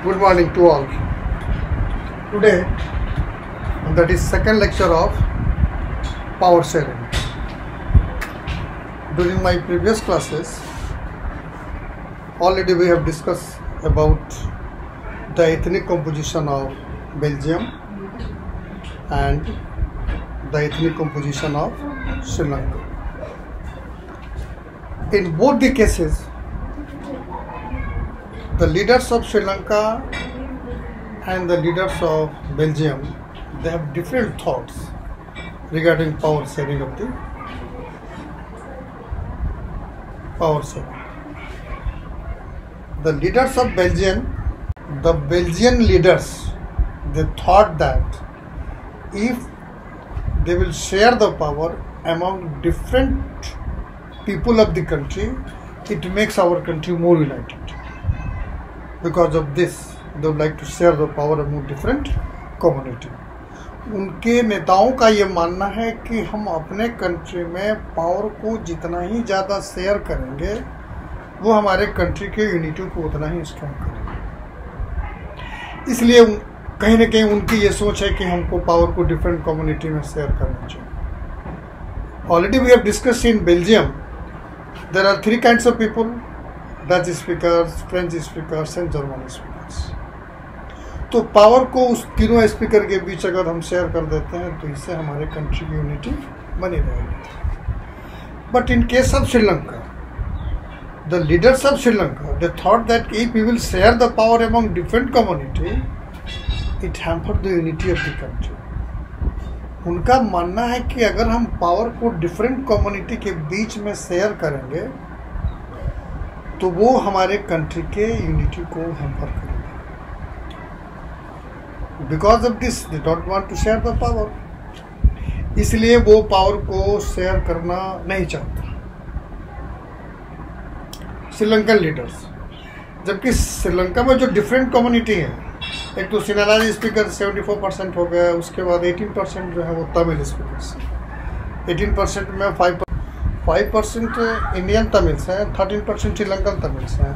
Good morning to all. Today, that is second lecture of power sharing. During my previous classes, already we have discussed about the ethnic composition of Belgium and the ethnic composition of Sri Lanka. In both the cases, the leaders of Sri Lanka and the leaders of Belgium, they have different thoughts regarding power sharing of the power sharing. The leaders of Belgium, the Belgian leaders, they thought that if they will share the power among different people of the country, it makes our country more united. Because of this, they would like to share the power among different community. उनके नेताओं का ये मानना है कि हम अपने country में पावर को जितना ही ज़्यादा शेयर करेंगे, वो हमारे कंट्री के यूनिटी को उतना ही स्ट्रॉन्ग करेंगे. इसलिए कहीं ना कहीं उनकी ये सोच है कि हमको पावर को डिफरेंट कम्युनिटी में शेयर करना चाहिए. Already we have discussed in Belgium there are 3 kinds of people, Dutch speakers, French speakers and German speakers. तो पावर को उस तीनों स्पीकर के बीच अगर हम शेयर कर देते हैं तो इससे हमारे कंट्री की यूनिटी बनी रहेगी. But in case of Sri Lanka, the leaders of Sri Lanka, they thought that if we will share the power among different community, it hamper the unity of the country. उनका मानना है कि अगर हम पावर को डिफरेंट कम्युनिटी के बीच में शेयर करेंगे तो वो हमारे कंट्री के यूनिटी को हैम्पर करेगा. Because of this they don't want to share the power, इसलिए वो पावर को शेयर करना नहीं चाहता श्रीलंकन लीडर्स. जबकि श्रीलंका में जो डिफरेंट कम्युनिटी है, एक तो सिनालाज स्पीकर 74% हो गया, उसके बाद 18% जो है वो तमिल स्पीकर्स, 18% में 5% इंडियन तमिल्स हैं, 13% श्रीलंकन तमिल्स हैं.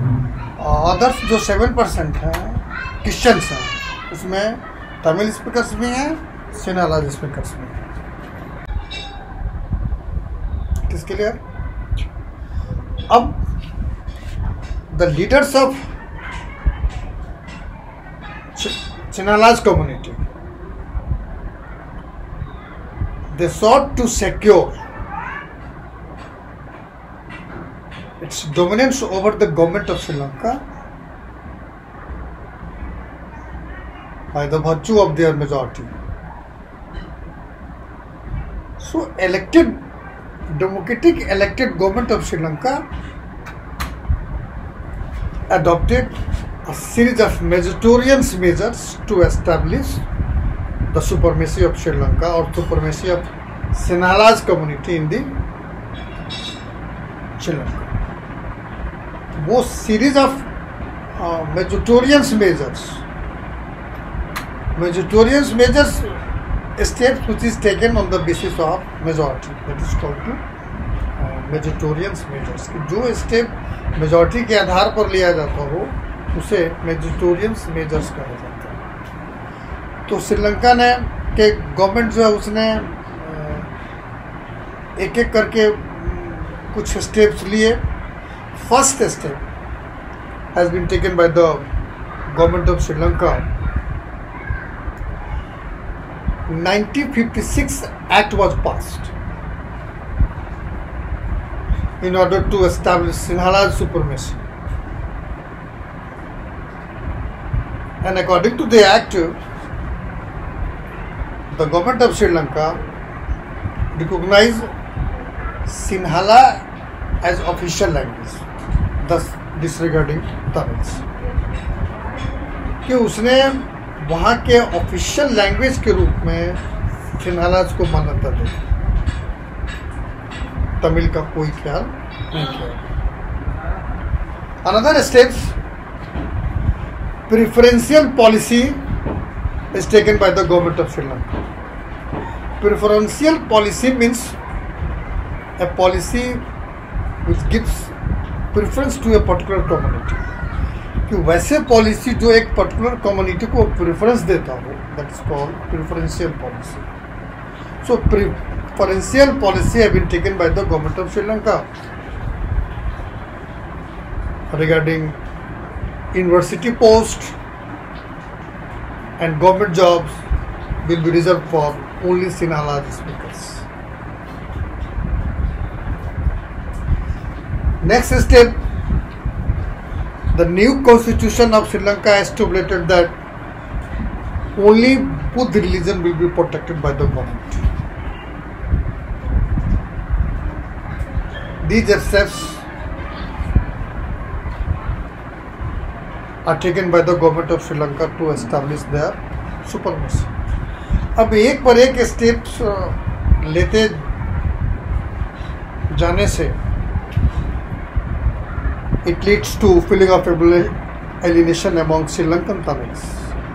अदर्स जो 7% हैं क्रिश्चियंस हैं, उसमें तमिल स्पीकर्स भी हैं, सिनालाज स्पीकर्स भी हैं. किसके लिए? अब the leaders of Sinhalese community, they sought to secure its dominance over the government of Sri Lanka by the virtue of their majority. So democratic elected government of Sri Lanka adopted a series of majoritarian measures to establish the supremacy of Sri Lanka or supremacy of Sinhalese community in the Sri Lanka. वो series of majoritarian measures steps which is taken on the basis of majority, that is called to majoritarian measures. जो step majority के आधार पर लिया जाता हो उसे majoritarian measures कहा जाता है. तो श्रीलंका ने के गवर्नमेंट जो है उसने एक एक करके कुछ स्टेप्स लिए. First step has been taken by the government of Sri Lanka. 1956 act was passed in order to establish Sinhalese supremacy. And according to the act, the government of Sri Lanka recognized Sinhala as official language, thus disregarding Tamils. कि उसने वहाँ के official language के रूप में Sinhalese को मान्यता दी, तमिल का कोई ख्याल नहीं किया. Another steps, preferential policy is taken by the government of Sri Lanka. Preferential policy means a policy which gives preference to a particular community. कि वैसे पॉलिसी जो एक पर्टिकुलर कम्युनिटी को प्रेफरेंस देता हो, that is called preferential policy. So preferential policy have been taken by the government of Sri Lanka regarding university posts and government jobs will be reserved for only Sinhala speakers. Next step, the new constitution of Sri Lanka has stipulated that only Buddha religion will be protected by the government. These steps are taken by the government of Sri Lanka to establish their supremacy. अब एक पर एक steps लेते जाने से it leads to feeling of alienation among Sri-Lankan Tamils.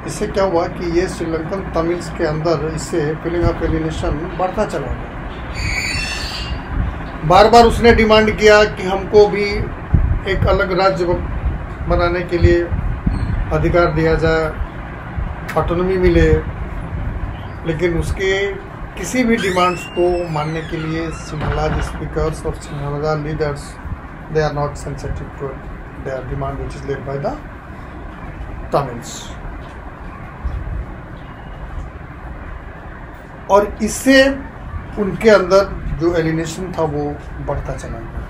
इससे क्या हुआ कि ये श्रीलंकन तमिल्स के अंदर इससे फीलिंग ऑफ एलिनेशन बढ़ता चला गया. बार बार उसने डिमांड किया कि हमको भी एक अलग राज्य बनाने के लिए अधिकार दिया जाए, ऑटोनॉमी मिले, लेकिन उसके किसी भी डिमांड्स को मानने के लिए सिंहला स्पीकर्स और Sinhala leaders they are not sensitive to their demand which is led by the Tamils. और इससे उनके अंदर जो एलिनेशन था वो बढ़ता चला गया.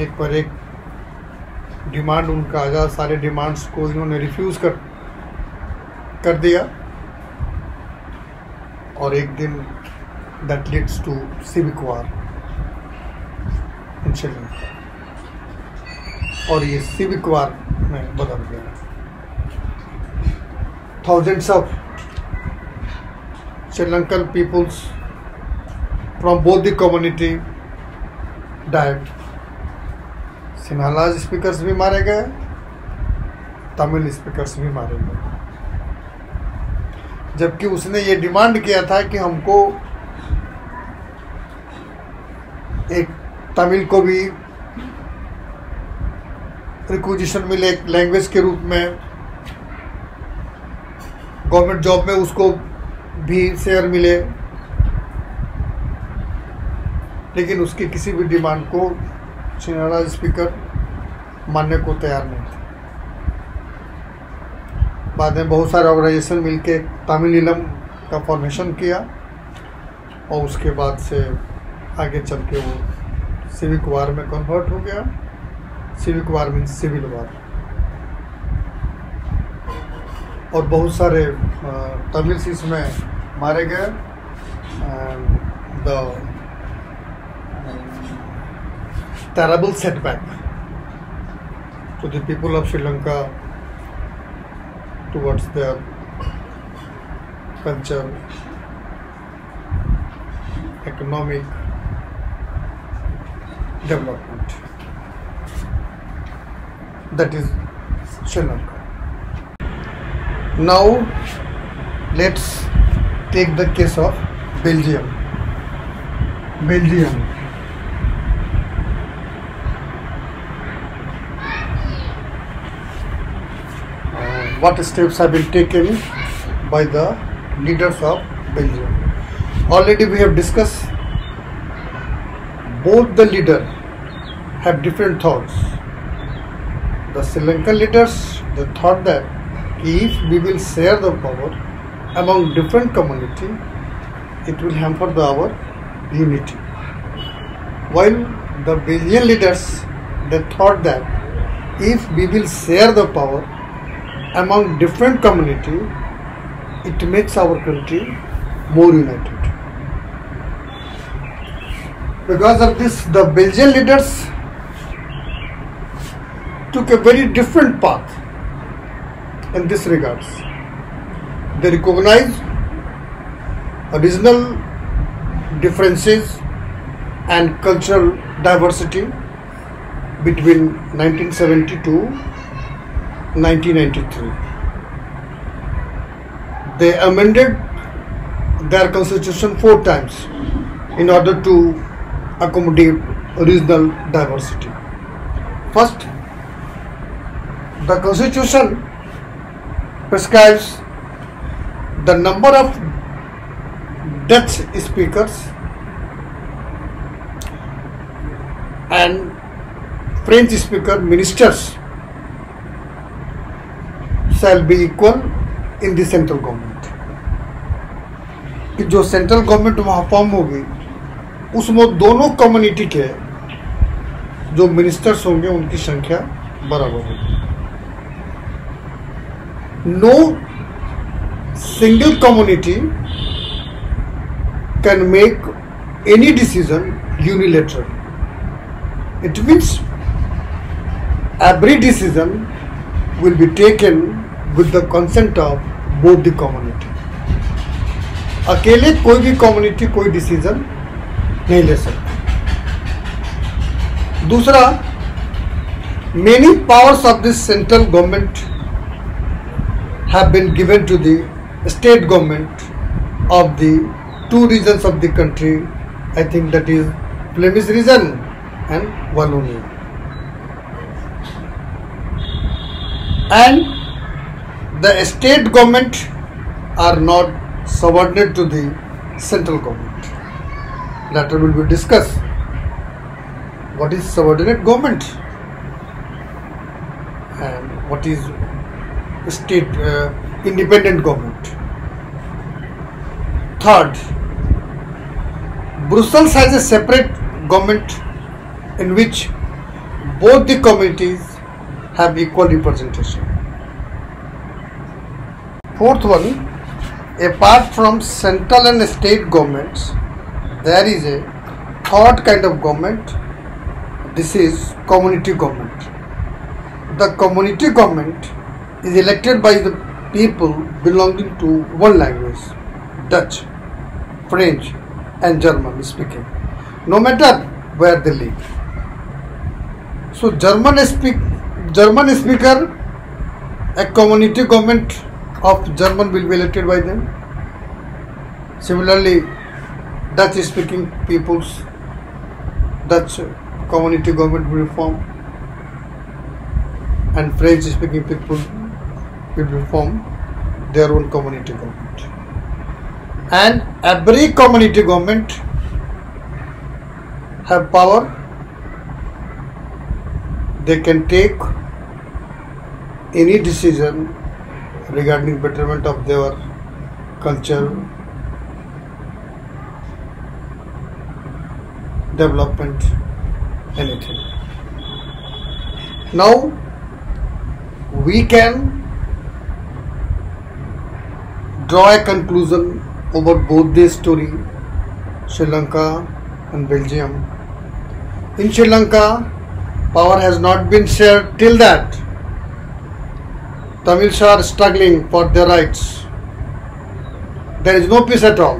एक पर एक डिमांड उनका आ जा, सारे डिमांड्स को इन्होंने रिफ्यूज कर दिया और एक दिन दैट लीड्स टू सिविक वार इन श्रीलंका और ये सिविक वार में बदल गया. Thousands of Sri Lankan people's from both the community died. Sinhala speakers भी मारे गए, तमिल स्पीकर्स भी मारे गए, जबकि उसने ये डिमांड किया था कि हमको एक तमिल को भी रिक्विजिशन मिले एक लैंग्वेज के रूप में, गवर्नमेंट जॉब में उसको भी शेयर मिले, लेकिन उसकी किसी भी डिमांड को सिंहला स्पीकर मानने को तैयार नहीं थे. बाद में बहुत सारे ऑर्गेनाइजेशन मिलके तमिलीलम का फॉर्मेशन किया और उसके बाद से आगे चल के वो सिविक वार में कन्वर्ट हो गया. सिविक वार मीन्स सिविल वार. और बहुत सारे तमिल्स इसमें मारे गए. The terrible setback to the people of Sri Lanka towards their culture, economic development. That is Sri Lanka. Now let's take the case of Belgium. What steps have been taken by the leaders of Belgium? Already we have discussed. Both the leaders have different thoughts. The Sri Lankan leaders, they thought that if we will share the power among different community, it will hamper our unity. While the Belgian leaders, they thought that if we will share the power among different community, it makes our country more united. Because of this, the Belgian leaders took a very different path in this regards. They recognize regional differences and cultural diversity between 1970 to 1993. They amended their constitution 4 times in order to accommodate regional diversity. First, The Constitution prescribes the number of Dutch speakers and French speaker ministers shall be equal in the central government. कि जो central government वहाँ form होगी उसमें दोनों community के जो ministers होंगे उनकी संख्या बराबर होगी. No single community can make any decision unilaterally. It means every decision will be taken with the consent of both the community. अकेले कोई भी कम्युनिटी कोई डिसीजन नहीं ले सकती. दूसरा, many powers of this central government have been given to the state government of the two regions of the country. I think that is Flemish region and Wallonia. And the state government are not subordinate to the central government. Later will be discussed what is subordinate government and what is state independent government. Third, Brussels has a separate government in which both the communities have equal representation. Fourth one, apart from central and state governments, there is a third kind of government. This is community government. The community government is elected by the people belonging to one language, Dutch, French and German speaking, no matter where they live. So German speaker, a community government of German will be elected by them. Similarly, Dutch speaking peoples, Dutch community government will form, and French speaking people will form their own community government. And every community government have power. They can take any decision regarding betterment of their culture, development, anything. Now we can draw a conclusion over both this story, Sri Lanka and Belgium. In Sri Lanka, power has not been shared till that. Tamils are struggling for their rights. There is no peace at all.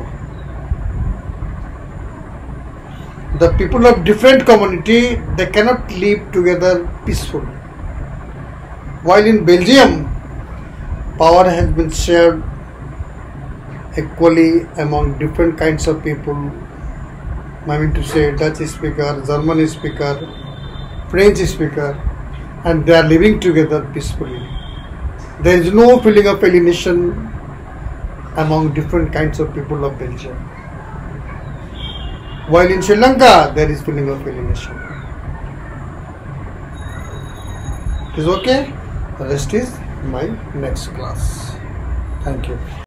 The people of different community, they cannot live together peacefully. While in Belgium, power has been shared equally among different kinds of people. I mean to say Dutch speaker, German speaker, French speaker, and they are living together peacefully. There is no feeling of alienation among different kinds of people of Belgium. While in Sri Lanka, there is feeling of alienation. It is okay. The rest is my next class. Thank you.